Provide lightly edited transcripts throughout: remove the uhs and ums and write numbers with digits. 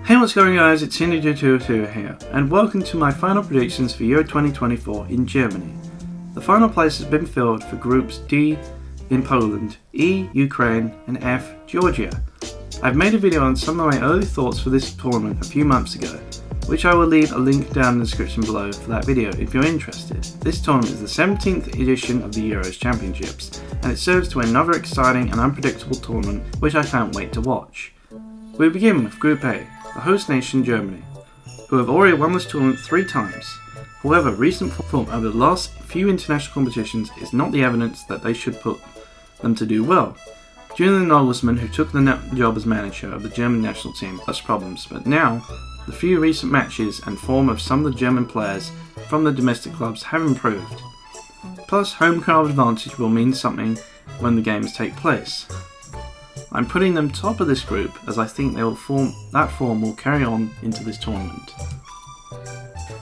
Hey, what's going on guys, it's Cindy222 here, and welcome to my final predictions for Euro 2024 in Germany. The final place has been filled for Groups D in Poland, E, Ukraine, and F, Georgia. I've made a video on some of my early thoughts for this tournament a few months ago, which I will leave a link down in the description below for that video if you're interested. This tournament is the 17th edition of the Euros Championships, and it serves to another exciting and unpredictable tournament which I can't wait to watch. We begin with Group A, the host nation Germany, who have already won this tournament 3 times. However, recent form over the last few international competitions is not the evidence that they should put them to do well. Julian Nagelsmann, who took the job as manager of the German national team, has problems, but now the few recent matches and form of some of the German players from the domestic clubs have improved. Plus, home crowd advantage will mean something when the games take place. I'm putting them top of this group as I think that form will carry on into this tournament.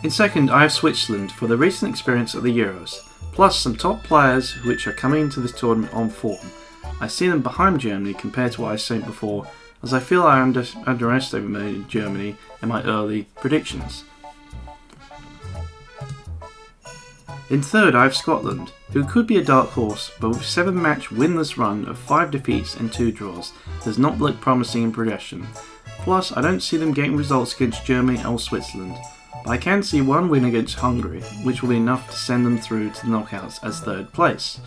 In second, I have Switzerland for the recent experience of the Euros, plus some top players which are coming into this tournament on form. I see them behind Germany compared to what I said before, as I feel I underestimated Germany in my early predictions. In third, I have Scotland, who could be a dark horse, but with 7-match winless run of 5 defeats and 2 draws, does not look promising in progression. Plus, I don't see them getting results against Germany or Switzerland, but I can see one win against Hungary, which will be enough to send them through to the knockouts as third place.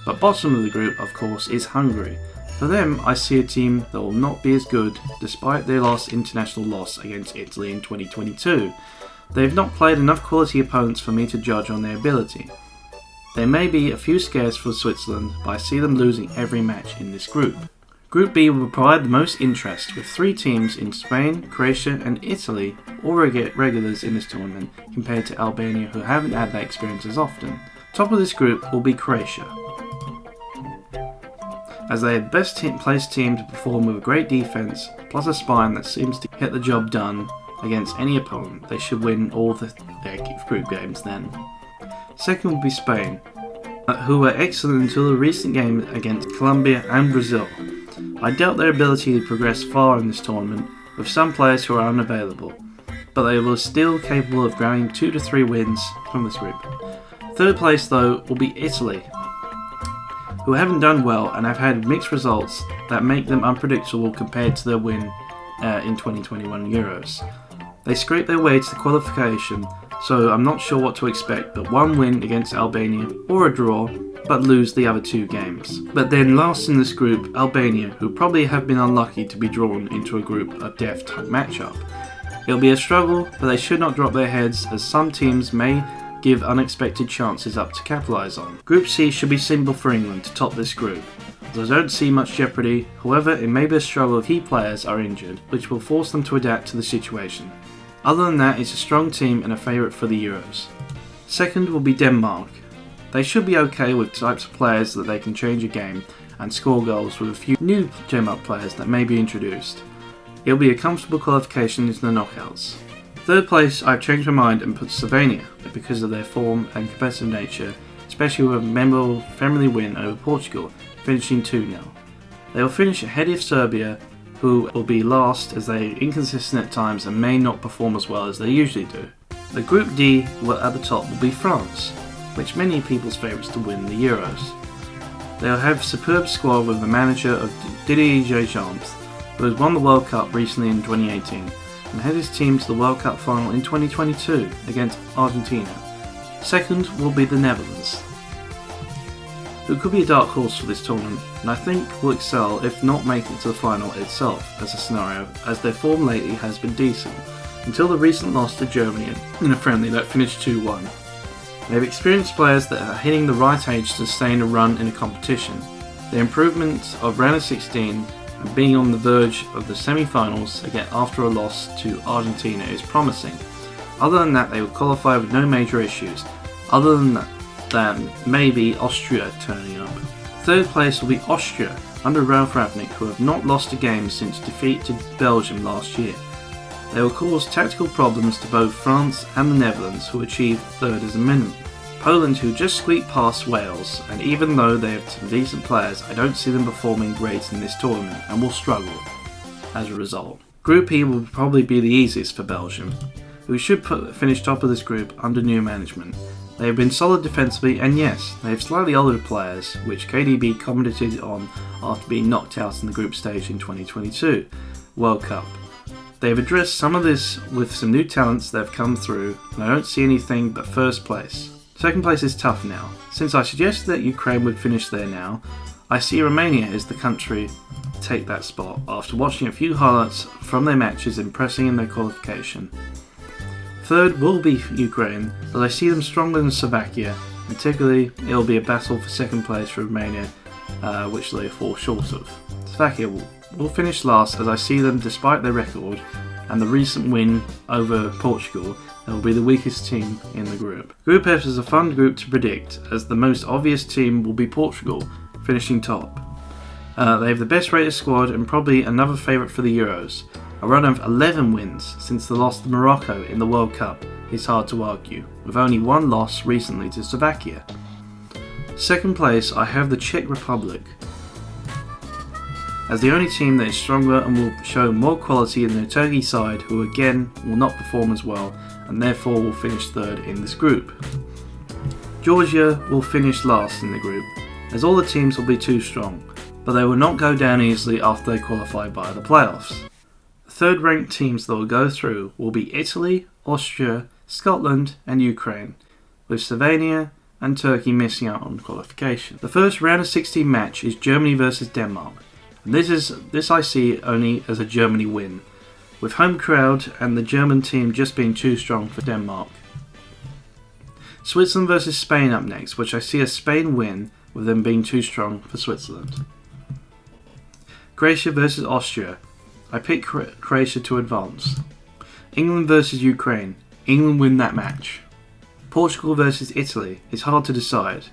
But bottom of the group, of course, is Hungary. For them, I see a team that will not be as good, despite their last international loss against Italy in 2022. They have not played enough quality opponents for me to judge on their ability. There may be a few scares for Switzerland, but I see them losing every match in this group. Group B will provide the most interest, with 3 teams in Spain, Croatia and Italy all regulars in this tournament compared to Albania, who haven't had that experience as often. Top of this group will be Croatia, as they are the best placed team to perform with a great defence, plus a spine that seems to get the job done against any opponent. They should win all their group games then. Second will be Spain, who were excellent until the recent game against Colombia and Brazil. I doubt their ability to progress far in this tournament, with some players who are unavailable, but they were still capable of grabbing 2 to 3 wins from this group. Third place though will be Italy, who haven't done well and have had mixed results that make them unpredictable compared to their win in 2021 Euros. They scraped their way to the qualification, so I'm not sure what to expect, but one win against Albania or a draw, but lose the other 2 games. But then last in this group, Albania, who probably have been unlucky to be drawn into a group of death type matchup. It'll be a struggle, but they should not drop their heads, as some teams may give unexpected chances up to capitalise on. Group C should be simple for England to top this group, as I don't see much jeopardy. However, it may be a struggle if key players are injured, which will force them to adapt to the situation. Other than that, it's a strong team and a favourite for the Euros. Second will be Denmark. They should be okay with types of players that they can change a game and score goals, with a few new Denmark players that may be introduced. It'll be a comfortable qualification into the knockouts. Third place, I've changed my mind and put Slovenia because of their form and competitive nature, especially with a memorable friendly win over Portugal, finishing 2-0. They will finish ahead of Serbia, who will be last as they are inconsistent at times and may not perform as well as they usually do. The Group D at the top will be France, which many people's favourites to win the Euros. They'll have a superb squad with the manager of Didier Deschamps, who has won the World Cup recently in 2018 and had his team to the World Cup final in 2022 against Argentina. Second will be the Netherlands, who could be a dark horse for this tournament, and I think will excel if not make it to the final itself as a scenario, as their form lately has been decent, until the recent loss to Germany in a friendly that finished 2-1. They have experienced players that are hitting the right age to sustain a run in a competition. Their improvement of round of 16 and being on the verge of the semi-finals again after a loss to Argentina is promising. Other than that, they will qualify with no major issues, other than maybe Austria turning up. Third place will be Austria, under Ralf Rangnick, who have not lost a game since defeat to Belgium last year. They will cause tactical problems to both France and the Netherlands, who achieved third as a minimum. Poland, who just squeaked past Wales, and even though they have some decent players, I don't see them performing great in this tournament and will struggle as a result. Group E will probably be the easiest for Belgium, who should finish top of this group under new management. They have been solid defensively, and yes, they have slightly older players, which KDB commented on after being knocked out in the group stage in 2022 World Cup. They have addressed some of this with some new talents that have come through, and I don't see anything but first place. Second place is tough now. Since I suggested that Ukraine would finish there now, I see Romania as the country to take that spot after watching a few highlights from their matches impressing in their qualification. Third will be Ukraine, but I see them stronger than Slovakia, and particularly it will be a battle for second place for Romania, which they fall short of. Slovakia will finish last, as I see them, despite their record and the recent win over Portugal, they will be the weakest team in the group. Group F is a fun group to predict, as the most obvious team will be Portugal, finishing top. They have the best rated squad and probably another favourite for the Euros. A run of 11 wins since the loss to Morocco in the World Cup is hard to argue, with only one loss recently to Slovakia. Second place, I have the Czech Republic, as the only team that is stronger and will show more quality than the Turkey side, who again will not perform as well and therefore will finish third in this group. Georgia will finish last in the group, as all the teams will be too strong, but they will not go down easily after they qualify via the playoffs. The third ranked teams that will go through will be Italy, Austria, Scotland and Ukraine, with Slovenia and Turkey missing out on qualification. The first round of 16 match is Germany versus Denmark, and this I see only as a Germany win, with home crowd and the German team just being too strong for Denmark. Switzerland versus Spain up next, which I see a Spain win, with them being too strong for Switzerland. Croatia versus Austria, I pick Croatia to advance. England versus Ukraine, England win that match. Portugal versus Italy is hard to decide,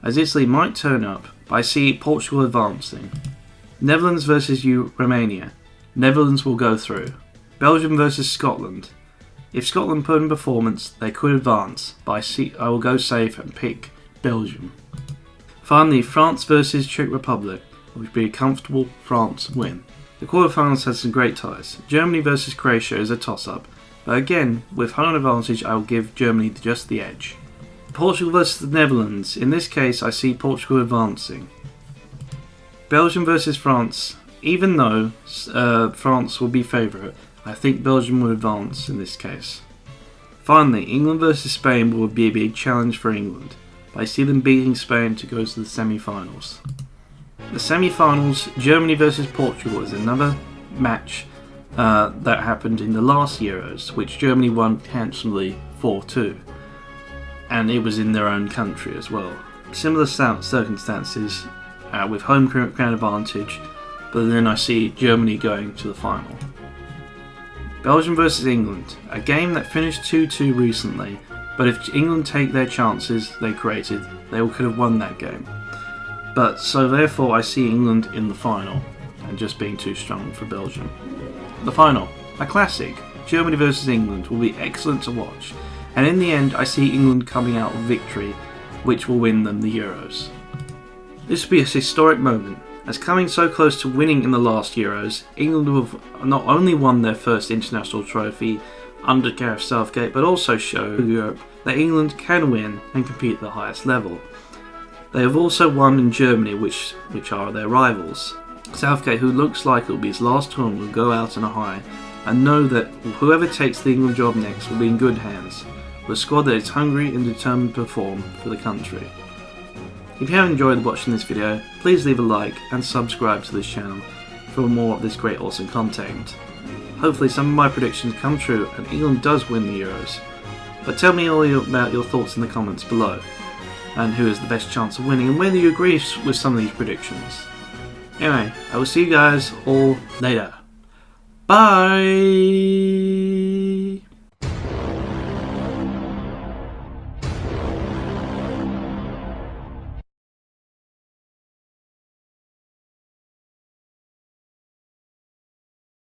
as Italy might turn up, but I see Portugal advancing. Netherlands versus Romania, Netherlands will go through. Belgium versus Scotland, if Scotland put in performance they could advance, but I will go safe and pick Belgium. Finally, France versus Czech Republic, which would be a comfortable France win. The quarterfinals had some great ties. Germany versus Croatia is a toss-up, but again, with home advantage I will give Germany just the edge. Portugal versus the Netherlands, in this case I see Portugal advancing. Belgium versus France, even though France will be favourite, I think Belgium will advance in this case. Finally, England versus Spain will be a big challenge for England, but I see them beating Spain to go to the semi-finals. The semi-finals, Germany versus Portugal, is another match that happened in the last Euros, which Germany won handsomely 4-2, and it was in their own country as well. Similar circumstances with home ground advantage, but then I see Germany going to the final. Belgium versus England, a game that finished 2-2 recently, but if England take their chances they created, they could have won that game. But so therefore I see England in the final, and just being too strong for Belgium. The final, a classic, Germany versus England, will be excellent to watch, and in the end I see England coming out with victory, which will win them the Euros. This will be a historic moment, as coming so close to winning in the last Euros, England will have not only won their first international trophy under Gareth Southgate, but also show Europe that England can win and compete at the highest level. They have also won in Germany, which are their rivals. Southgate, who looks like it will be his last tournament, will go out on a high, and know that whoever takes the England job next will be in good hands, with a squad that is hungry and determined to perform for the country. If you have enjoyed watching this video, please leave a like and subscribe to this channel for more of this great awesome content. Hopefully some of my predictions come true and England does win the Euros, but tell me all about your thoughts in the comments below, and who has the best chance of winning and whether you agree with some of these predictions. Anyway, I will see you guys all later. Bye!